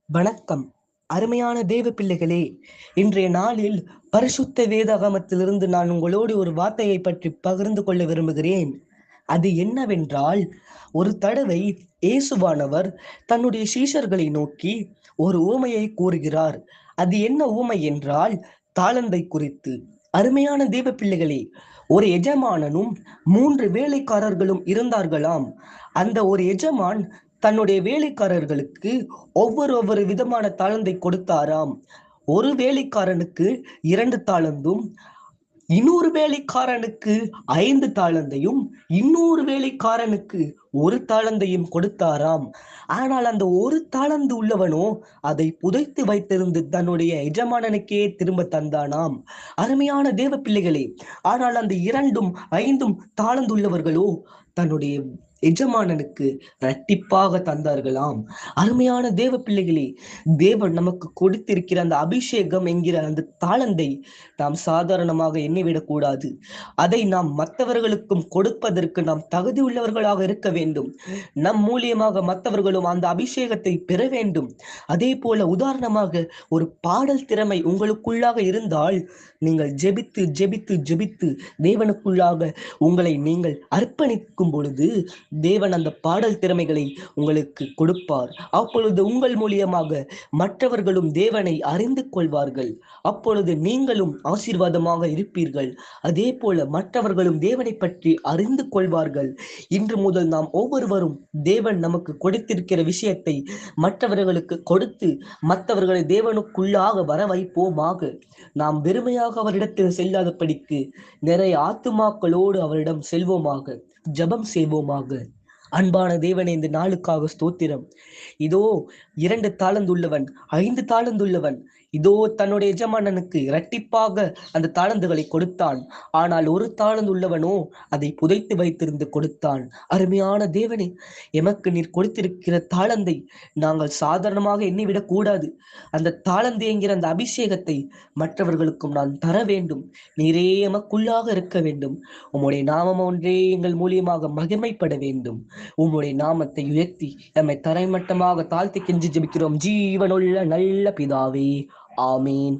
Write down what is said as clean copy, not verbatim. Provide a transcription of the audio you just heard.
வணக்கம். அருமையான தேவ பிள்ளைகளே, இன்றைய நாளில் பரிசுத்த வேதாகமத்திலிருந்து நான் உங்களோடு ஒரு வார்த்தையை பற்றி பகிர்ந்து கொள்ள விரும்புகிறேன். அது என்னவென்றால், ஒரு தடவை இயேசுவானவர் தன்னுடைய சீஷர்களை நோக்கி ஒரு உவமையை கூறுகிறார். அது என்ன உவமை என்றால், தாளந்தை குறித்து. அருமையான தேவ பிள்ளைகளே, ஒரு எஜமானனும் 3 வேலைக்காரர்களும் இருந்தார்களாம். அந்த ஒரு எஜமான் தன்னுடைய வேலைக்காரர்களுக்கு ஒவ்வொரு விதமான தாளந்தை கொடுத்தாராம். ஒரு வேலைக்காரனுக்கு 2 தாளந்தும், இன்னொரு வேலைக்காரனுக்கு 5 தாளந்தையும், இன்னொரு வேலைக்காரனுக்கு 1 தாளந்தையும் கொடுத்தாராம். ஆனால் அந்த 1 தாளந்து உள்ளவனோ அதை புதைத்து வைத்திருந்து தன்னுடைய எஜமானனுக்கே திரும்ப தந்தானாம். அருமையான தேவ பிள்ளைகளே, ஆனால் அந்த 2ம் 5ம் தாளந்துள்ளவர்களோ தன்னுடைய எஜமானனுக்கு இரட்டிப்பாக தந்தார்களாம். அருமையான தேவ பிள்ளைகளே, தேவன் நமக்கு கொடுத்திருக்கிற அந்த அபிஷேகம் என்கிற அந்த தாளந்தை நாம் சாதாரணமாக எண்ணிவிடக் கூடாது. அதை நாம் மற்றவர்களுக்கும் கொடுப்பதற்கு நாம் தகுதி உள்ளவர்களாக இருக்க வேண்டும். நம் மூலியமாக மற்றவர்களும் அந்த அபிஷேகத்தை பெற வேண்டும். அதே போல உதாரணமாக ஒரு பாடல் திறமை உங்களுக்குள்ளாக இருந்தால், நீங்கள் ஜெபித்து ஜெபித்து ஜெபித்து தேவனுக்குள்ளாக உங்களை நீங்கள் அர்ப்பணிக்கும் பொழுது தேவன் அந்த பாடல் திறமைகளை உங்களுக்கு கொடுப்பார். அப்பொழுது உங்கள் மூலியமாக மற்றவர்களும் தேவனை அறிந்து கொள்வார்கள். அப்பொழுது நீங்களும் ஆசீர்வாதமாக இருப்பீர்கள். அதே போல மற்றவர்களும் தேவனை பற்றி அறிந்து கொள்வார்கள். இன்று முதல் நாம் ஒவ்வொருவரும் தேவன் நமக்கு கொடுத்திருக்கிற விஷயத்தை மற்றவர்களுக்கு கொடுத்து மற்றவர்களை தேவனுக்குள்ளாக வர வைப்போமாக. நாம் வெறுமையாக அவரிடத்தில் செல்லாதபடிக்கு நிறைய ஆத்துமாக்களோடு அவரிடம் செல்வோமாக. ஜெபம் செய்வோமாக. அன்பான தேவனே, இந்த நாளுக்காக ஸ்தோத்திரம். இதோ 2 தாளந்துள்ளவன், 5 தாளந்துள்ளவன் இதோ தன்னுடைய எஜமானனுக்கு இரட்டிப்பாக அந்த தாளந்துகளை கொடுத்தான். ஆனால் 1 தாளந்து உள்ளவனோ அதை புதைத்து வைத்திருந்து கொடுத்தான். அருமையான தேவனே, எமக்கு நீர் கொடுத்திருக்கிற தாளந்தை நாங்கள் சாதாரணமாக எண்ணிவிடக் கூடாது. அந்த தாளந்து என்கிற அந்த அபிஷேகத்தை மற்றவர்களுக்கும் நான் தர வேண்டும். நீரே எமக்குள்ளாக இருக்க வேண்டும். உம்முடைய நாமம் ஒன்றே எங்கள் மூலியமாக மகிமைப்பட வேண்டும். உம்முடைய நாமத்தை உயர்த்தி எம்மை தரைமட்டமாக தாழ்த்தி கெஞ்சி ஜெபிக்கிறோம். ஜீவனுள்ள நல்ல பிதாவே, ஆமீன்.